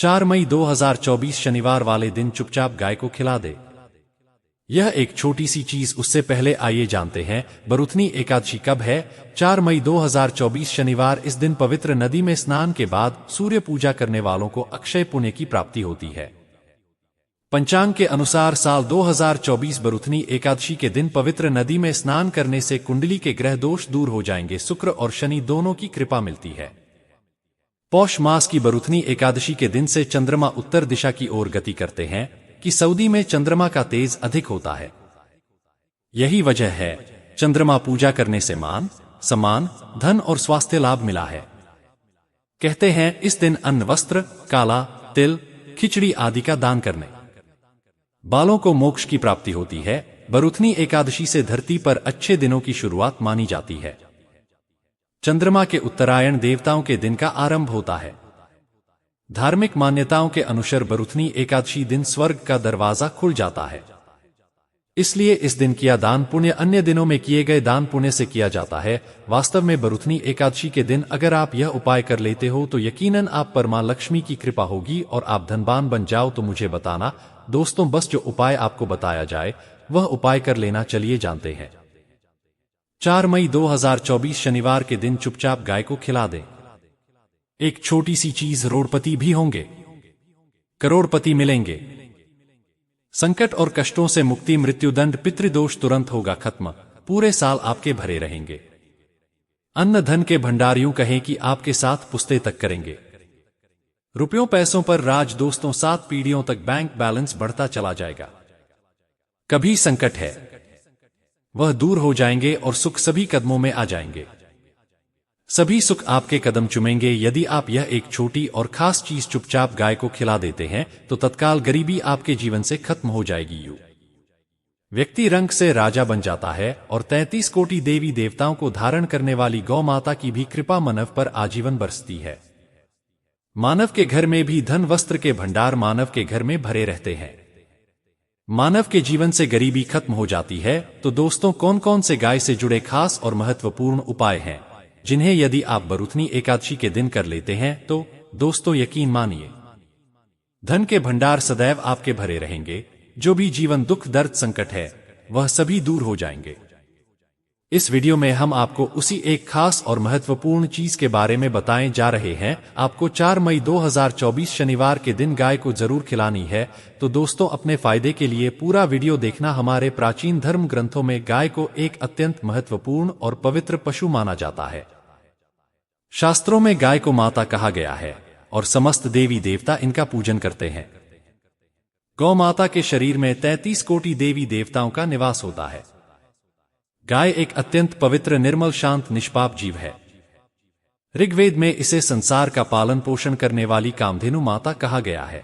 4 मई 2024 शनिवार वाले दिन चुपचाप गाय को खिला दे। यह एक छोटी सी चीज, उससे पहले आइए जानते हैं बरुथनी एकादशी कब है। 4 मई 2024 शनिवार। इस दिन पवित्र नदी में स्नान के बाद सूर्य पूजा करने वालों को अक्षय पुण्य की प्राप्ति होती है। पंचांग के अनुसार साल 2024 बरुथनी एकादशी के दिन पवित्र नदी में स्नान करने से कुंडली के ग्रह दोष दूर हो जाएंगे। शुक्र और शनि दोनों की कृपा मिलती है। पौष मास की बरुथनी एकादशी के दिन से चंद्रमा उत्तर दिशा की ओर गति करते हैं कि सऊदी में चंद्रमा का तेज अधिक होता है। यही वजह है चंद्रमा पूजा करने से मान, सम्मान, धन और स्वास्थ्य लाभ मिला है। कहते हैं इस दिन अन्न, वस्त्र, काला तिल, खिचड़ी आदि का दान करने बालों को मोक्ष की प्राप्ति होती है। बरुथनी एकादशी से धरती पर अच्छे दिनों की शुरुआत मानी जाती है। चंद्रमा के उत्तरायण देवताओं के दिन का आरंभ होता है। धार्मिक मान्यताओं के अनुसार बरुथनी एकादशी दिन स्वर्ग का दरवाजा खुल जाता है। इसलिए इस दिन किया दान पुण्य अन्य दिनों में किए गए दान पुण्य से किया जाता है। वास्तव में बरुथनी एकादशी के दिन अगर आप यह उपाय कर लेते हो तो यकीनन आप पर मां लक्ष्मी की कृपा होगी और आप धनवान बन जाओ। तो मुझे बताना दोस्तों, बस जो उपाय आपको बताया जाए वह उपाय कर लेना। चलिए जानते हैं। 4 मई 2024 शनिवार के दिन चुपचाप गाय को खिला दें। एक छोटी सी चीज, करोड़पति भी होंगे, करोड़पति मिलेंगे। संकट और कष्टों से मुक्ति, मृत्युदंड, पितृदोष तुरंत होगा खत्म। पूरे साल आपके भरे रहेंगे। अन्न धन के भंडार यूं कहें कि आपके साथ पुश्ते तक करेंगे। रुपयों पैसों पर राज दोस्तों, 7 पीढ़ियों तक बैंक बैलेंस बढ़ता चला जाएगा। कभी संकट है वह दूर हो जाएंगे और सुख सभी कदमों में आ जाएंगे। सभी सुख आपके कदम चुमेंगे। यदि आप यह एक छोटी और खास चीज चुपचाप गाय को खिला देते हैं तो तत्काल गरीबी आपके जीवन से खत्म हो जाएगी। व्यक्ति रंग से राजा बन जाता है और 33 कोटि देवी देवताओं को धारण करने वाली गौ माता की भी कृपा मानव पर आजीवन बरसती है। मानव के घर में भी धन वस्त्र के भंडार मानव के घर में भरे रहते हैं। मानव के जीवन से गरीबी खत्म हो जाती है। तो दोस्तों, कौन कौन से गाय से जुड़े खास और महत्वपूर्ण उपाय हैं जिन्हें यदि आप बरुथनी एकादशी के दिन कर लेते हैं तो दोस्तों यकीन मानिए धन के भंडार सदैव आपके भरे रहेंगे। जो भी जीवन दुख दर्द संकट है वह सभी दूर हो जाएंगे। इस वीडियो में हम आपको उसी एक खास और महत्वपूर्ण चीज के बारे में बताए जा रहे हैं। आपको 4 मई 2024 शनिवार के दिन गाय को जरूर खिलानी है। तो दोस्तों, अपने फायदे के लिए पूरा वीडियो देखना। हमारे प्राचीन धर्म ग्रंथों में गाय को एक अत्यंत महत्वपूर्ण और पवित्र पशु माना जाता है। शास्त्रों में गाय को माता कहा गया है और समस्त देवी देवता इनका पूजन करते हैं। गौ माता के शरीर में 33 कोटि देवी देवताओं का निवास होता है। गाय एक अत्यंत पवित्र, निर्मल, शांत, निष्पाप जीव है। ऋग्वेद में इसे संसार का पालन पोषण करने वाली कामधेनु माता कहा गया है।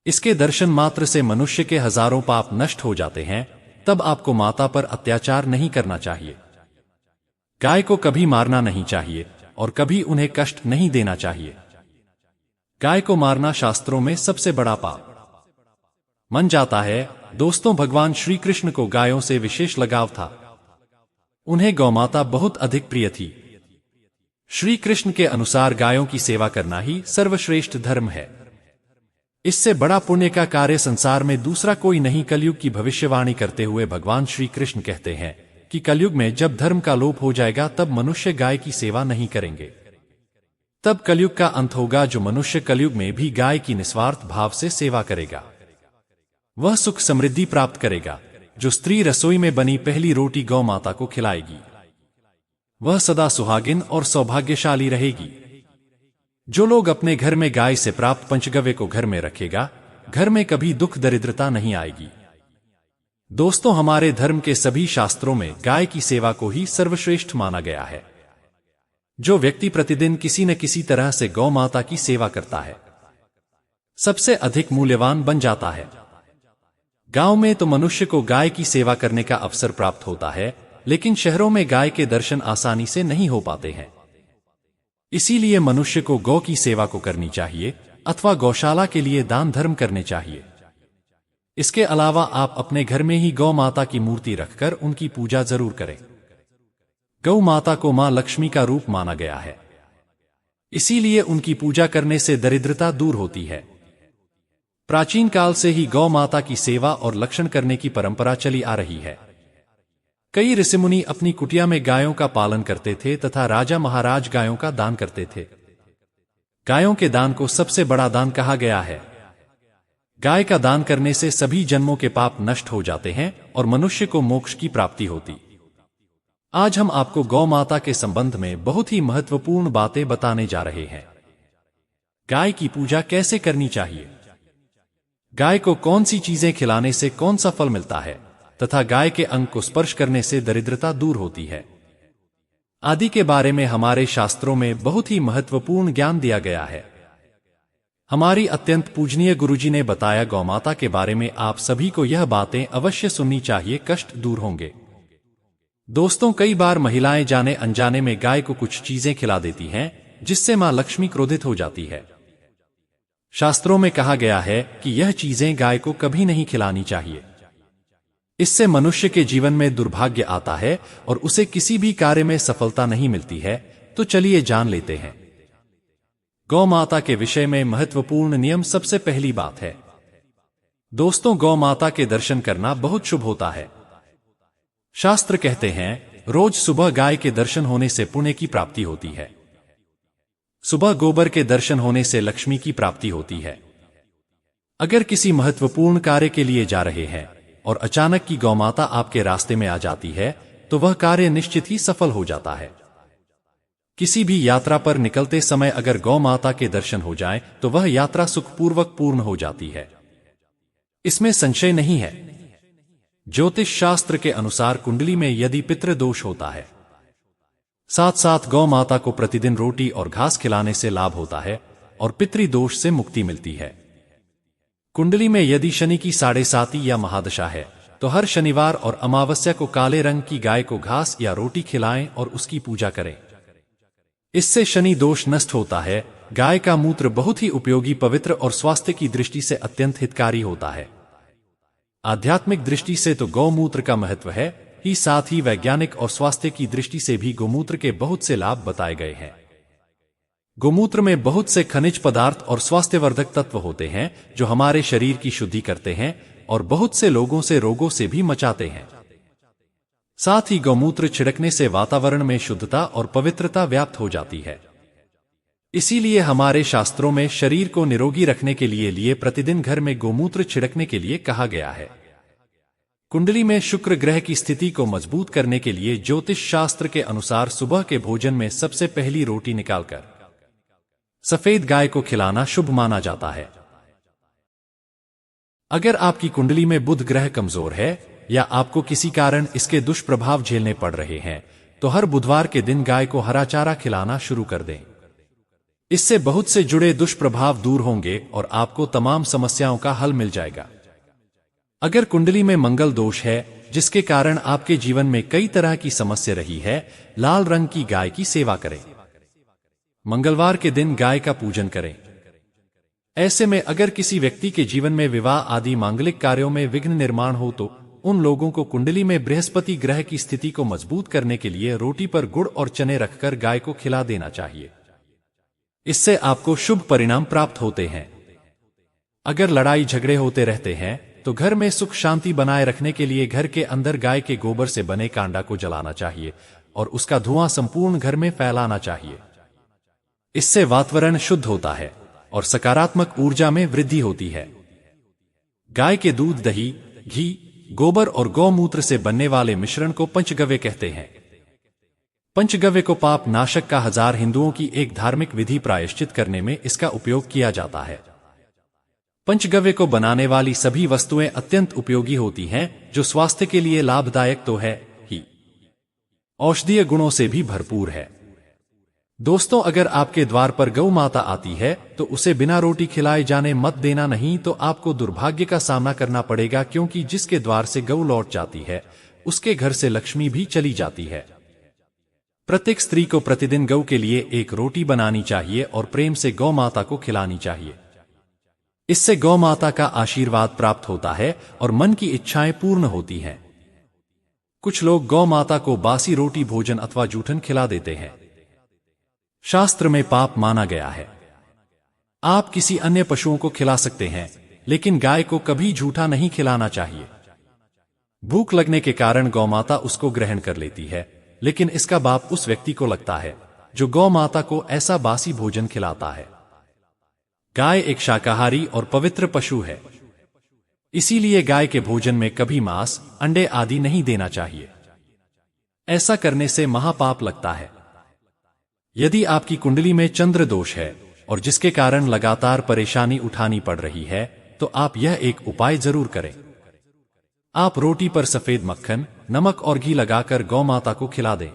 इसके दर्शन मात्र से मनुष्य के हजारों पाप नष्ट हो जाते हैं। तब आपको माता पर अत्याचार नहीं करना चाहिए। गाय को कभी मारना नहीं चाहिए और कभी उन्हें कष्ट नहीं देना चाहिए। गाय को मारना शास्त्रों में सबसे बड़ा पाप मन जाता है। दोस्तों, भगवान श्री कृष्ण को गायों से विशेष लगाव था। उन्हें गौमाता बहुत अधिक प्रिय थी। श्री कृष्ण के अनुसार गायों की सेवा करना ही सर्वश्रेष्ठ धर्म है। इससे बड़ा पुण्य का कार्य संसार में दूसरा कोई नहीं। कलयुग की भविष्यवाणी करते हुए भगवान श्री कृष्ण कहते हैं कि कलयुग में जब धर्म का लोप हो जाएगा तब मनुष्य गाय की सेवा नहीं करेंगे। तब कलयुग का अंत होगा। जो मनुष्य कलयुग में भी गाय की निस्वार्थ भाव से सेवा करेगा वह सुख समृद्धि प्राप्त करेगा। जो स्त्री रसोई में बनी पहली रोटी गौ माता को खिलाएगी वह सदा सुहागिन और सौभाग्यशाली रहेगी। जो लोग अपने घर में गाय से प्राप्त पंचगव्य को घर में रखेगा, घर में कभी दुख दरिद्रता नहीं आएगी। दोस्तों, हमारे धर्म के सभी शास्त्रों में गाय की सेवा को ही सर्वश्रेष्ठ माना गया है। जो व्यक्ति प्रतिदिन किसी न किसी तरह से गौ माता की सेवा करता है सबसे अधिक मूल्यवान बन जाता है। गांव में तो मनुष्य को गाय की सेवा करने का अवसर प्राप्त होता है, लेकिन शहरों में गाय के दर्शन आसानी से नहीं हो पाते हैं। इसीलिए मनुष्य को गौ की सेवा को करनी चाहिए अथवा गौशाला के लिए दान धर्म करने चाहिए। इसके अलावा आप अपने घर में ही गौ माता की मूर्ति रखकर उनकी पूजा जरूर करें। गौ माता को मां लक्ष्मी का रूप माना गया है। इसीलिए उनकी पूजा करने से दरिद्रता दूर होती है। प्राचीन काल से ही गौ माता की सेवा और रक्षण करने की परंपरा चली आ रही है। कई ऋषिमुनि अपनी कुटिया में गायों का पालन करते थे तथा राजा महाराज गायों का दान करते थे। गायों के दान को सबसे बड़ा दान कहा गया है। गाय का दान करने से सभी जन्मों के पाप नष्ट हो जाते हैं और मनुष्य को मोक्ष की प्राप्ति होती। आज हम आपको गौ माता के संबंध में बहुत ही महत्वपूर्ण बातें बताने जा रहे हैं। गाय की पूजा कैसे करनी चाहिए, गाय को कौन सी चीजें खिलाने से कौन सा फल मिलता है तथा गाय के अंग को स्पर्श करने से दरिद्रता दूर होती है आदि के बारे में हमारे शास्त्रों में बहुत ही महत्वपूर्ण ज्ञान दिया गया है। हमारी अत्यंत पूजनीय गुरुजी ने बताया गौमाता के बारे में आप सभी को यह बातें अवश्य सुननी चाहिए, कष्ट दूर होंगे। दोस्तों, कई बार महिलाएं जाने अनजाने में गाय को कुछ चीजें खिला देती हैं जिससे मां लक्ष्मी क्रोधित हो जाती है। शास्त्रों में कहा गया है कि यह चीजें गाय को कभी नहीं खिलानी चाहिए। इससे मनुष्य के जीवन में दुर्भाग्य आता है और उसे किसी भी कार्य में सफलता नहीं मिलती है। तो चलिए जान लेते हैं गौ माता के विषय में महत्वपूर्ण नियम। सबसे पहली बात है दोस्तों, गौ माता के दर्शन करना बहुत शुभ होता है। शास्त्र कहते हैं रोज सुबह गाय के दर्शन होने से पुण्य की प्राप्ति होती है। सुबह गोबर के दर्शन होने से लक्ष्मी की प्राप्ति होती है। अगर किसी महत्वपूर्ण कार्य के लिए जा रहे हैं और अचानक की गौमाता आपके रास्ते में आ जाती है तो वह कार्य निश्चित ही सफल हो जाता है। किसी भी यात्रा पर निकलते समय अगर गौ माता के दर्शन हो जाएं तो वह यात्रा सुखपूर्वक पूर्ण हो जाती है, इसमें संशय नहीं है। ज्योतिष शास्त्र के अनुसार कुंडली में यदि पितृदोष होता है, साथ साथ गौ माता को प्रतिदिन रोटी और घास खिलाने से लाभ होता है और पितृदोष से मुक्ति मिलती है। कुंडली में यदि शनि की 7.5 या महादशा है तो हर शनिवार और अमावस्या को काले रंग की गाय को घास या रोटी खिलाएं और उसकी पूजा करें। इससे शनि दोष नष्ट होता है। गाय का मूत्र बहुत ही उपयोगी, पवित्र और स्वास्थ्य की दृष्टि से अत्यंत हितकारी होता है। आध्यात्मिक दृष्टि से तो गौमूत्र का महत्व है ही, साथ ही वैज्ञानिक और स्वास्थ्य की दृष्टि से भी गोमूत्र के बहुत से लाभ बताए गए हैं। गोमूत्र में बहुत से खनिज पदार्थ और स्वास्थ्यवर्धक तत्व होते हैं जो हमारे शरीर की शुद्धि करते हैं और बहुत से लोगों से रोगों से भी बचाते हैं। साथ ही गौमूत्र छिड़कने से वातावरण में शुद्धता और पवित्रता व्याप्त हो जाती है। इसीलिए हमारे शास्त्रों में शरीर को निरोगी रखने के लिए प्रतिदिन घर में गोमूत्र छिड़कने के लिए कहा गया है। कुंडली में शुक्र ग्रह की स्थिति को मजबूत करने के लिए ज्योतिष शास्त्र के अनुसार सुबह के भोजन में सबसे पहली रोटी निकालकर सफेद गाय को खिलाना शुभ माना जाता है। अगर आपकी कुंडली में बुध ग्रह कमजोर है या आपको किसी कारण इसके दुष्प्रभाव झेलने पड़ रहे हैं तो हर बुधवार के दिन गाय को हरा चारा खिलाना शुरू कर दें। इससे बहुत से जुड़े दुष्प्रभाव दूर होंगे और आपको तमाम समस्याओं का हल मिल जाएगा। अगर कुंडली में मंगल दोष है जिसके कारण आपके जीवन में कई तरह की समस्या रही है, लाल रंग की गाय की सेवा करें। मंगलवार के दिन गाय का पूजन करें। ऐसे में अगर किसी व्यक्ति के जीवन में विवाह आदि मांगलिक कार्यों में विघ्न निर्माण हो तो उन लोगों को कुंडली में बृहस्पति ग्रह की स्थिति को मजबूत करने के लिए रोटी पर गुड़ और चने रखकर गाय को खिला देना चाहिए। इससे आपको शुभ परिणाम प्राप्त होते हैं। अगर लड़ाई झगड़े होते रहते हैं तो घर में सुख शांति बनाए रखने के लिए घर के अंदर गाय के गोबर से बने कांडा को जलाना चाहिए और उसका धुआं संपूर्ण घर में फैलाना चाहिए। इससे वातावरण शुद्ध होता है और सकारात्मक ऊर्जा में वृद्धि होती है। गाय के दूध, दही, घी, गोबर और गौमूत्र से बनने वाले मिश्रण को पंचगव्य कहते हैं। पंचगव्य को पाप नाशक का 1000 हिंदुओं की एक धार्मिक विधि प्रायश्चित करने में इसका उपयोग किया जाता है। पंचगव्य को बनाने वाली सभी वस्तुएं अत्यंत उपयोगी होती हैं जो स्वास्थ्य के लिए लाभदायक तो है ही, औषधीय गुणों से भी भरपूर है। दोस्तों, अगर आपके द्वार पर गौ माता आती है तो उसे बिना रोटी खिलाए जाने मत देना, नहीं तो आपको दुर्भाग्य का सामना करना पड़ेगा, क्योंकि जिसके द्वार से गौ लौट जाती है उसके घर से लक्ष्मी भी चली जाती है। प्रत्येक स्त्री को प्रतिदिन गौ के लिए एक रोटी बनानी चाहिए और प्रेम से गौ माता को खिलानी चाहिए। इससे गौ माता का आशीर्वाद प्राप्त होता है और मन की इच्छाएं पूर्ण होती हैं। कुछ लोग गौ माता को बासी रोटी, भोजन अथवा जूठन खिला देते हैं। शास्त्र में पाप माना गया है। आप किसी अन्य पशुओं को खिला सकते हैं, लेकिन गाय को कभी झूठा नहीं खिलाना चाहिए। भूख लगने के कारण गौमाता उसको ग्रहण कर लेती है, लेकिन इसका पाप उस व्यक्ति को लगता है जो गौमाता को ऐसा बासी भोजन खिलाता है। गाय एक शाकाहारी और पवित्र पशु है, इसीलिए गाय के भोजन में कभी मांस, अंडे आदि नहीं देना चाहिए। ऐसा करने से महापाप लगता है। यदि आपकी कुंडली में चंद्र दोष है और जिसके कारण लगातार परेशानी उठानी पड़ रही है, तो आप यह एक उपाय जरूर करें। आप रोटी पर सफेद मक्खन, नमक और घी लगाकर गौमाता को खिला दें।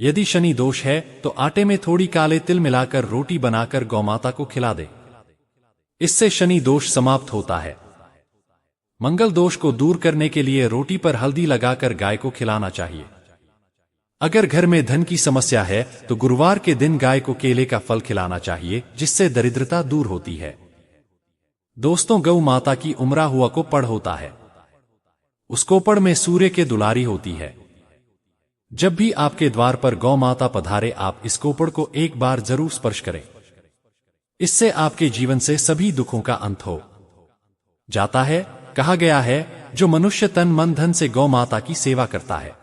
यदि शनि दोष है तो आटे में थोड़ी काले तिल मिलाकर रोटी बनाकर गौमाता को खिला दें। इससे शनि दोष समाप्त होता है। मंगल दोष को दूर करने के लिए रोटी पर हल्दी लगाकर गाय को खिलाना चाहिए। अगर घर में धन की समस्या है तो गुरुवार के दिन गाय को केले का फल खिलाना चाहिए, जिससे दरिद्रता दूर होती है। दोस्तों, गौ माता की उमरा हुआ को पड़ होता है। उस कोपड़ में सूर्य के दुलारी होती है। जब भी आपके द्वार पर गौ माता पधारे, आप इस कोपड़ को एक बार जरूर स्पर्श करें। इससे आपके जीवन से सभी दुखों का अंत हो जाता है। कहा गया है, जो मनुष्य तन मन धन से गौ माता की सेवा करता है,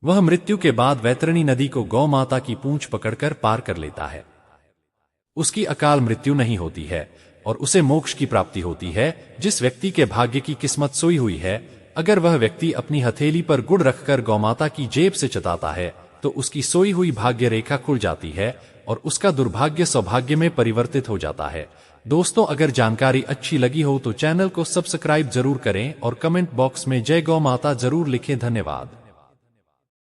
वह मृत्यु के बाद वैतरणी नदी को गौ माता की पूंछ पकड़कर पार कर लेता है। उसकी अकाल मृत्यु नहीं होती है और उसे मोक्ष की प्राप्ति होती है। जिस व्यक्ति के भाग्य की किस्मत सोई हुई है, अगर वह व्यक्ति अपनी हथेली पर गुड़ रखकर गौमाता की जेब से चटाता है, तो उसकी सोई हुई भाग्य रेखा खुल जाती है और उसका दुर्भाग्य सौभाग्य में परिवर्तित हो जाता है। दोस्तों, अगर जानकारी अच्छी लगी हो तो चैनल को सब्सक्राइब जरूर करें और कमेंट बॉक्स में जय गौ माता जरूर लिखें। धन्यवाद।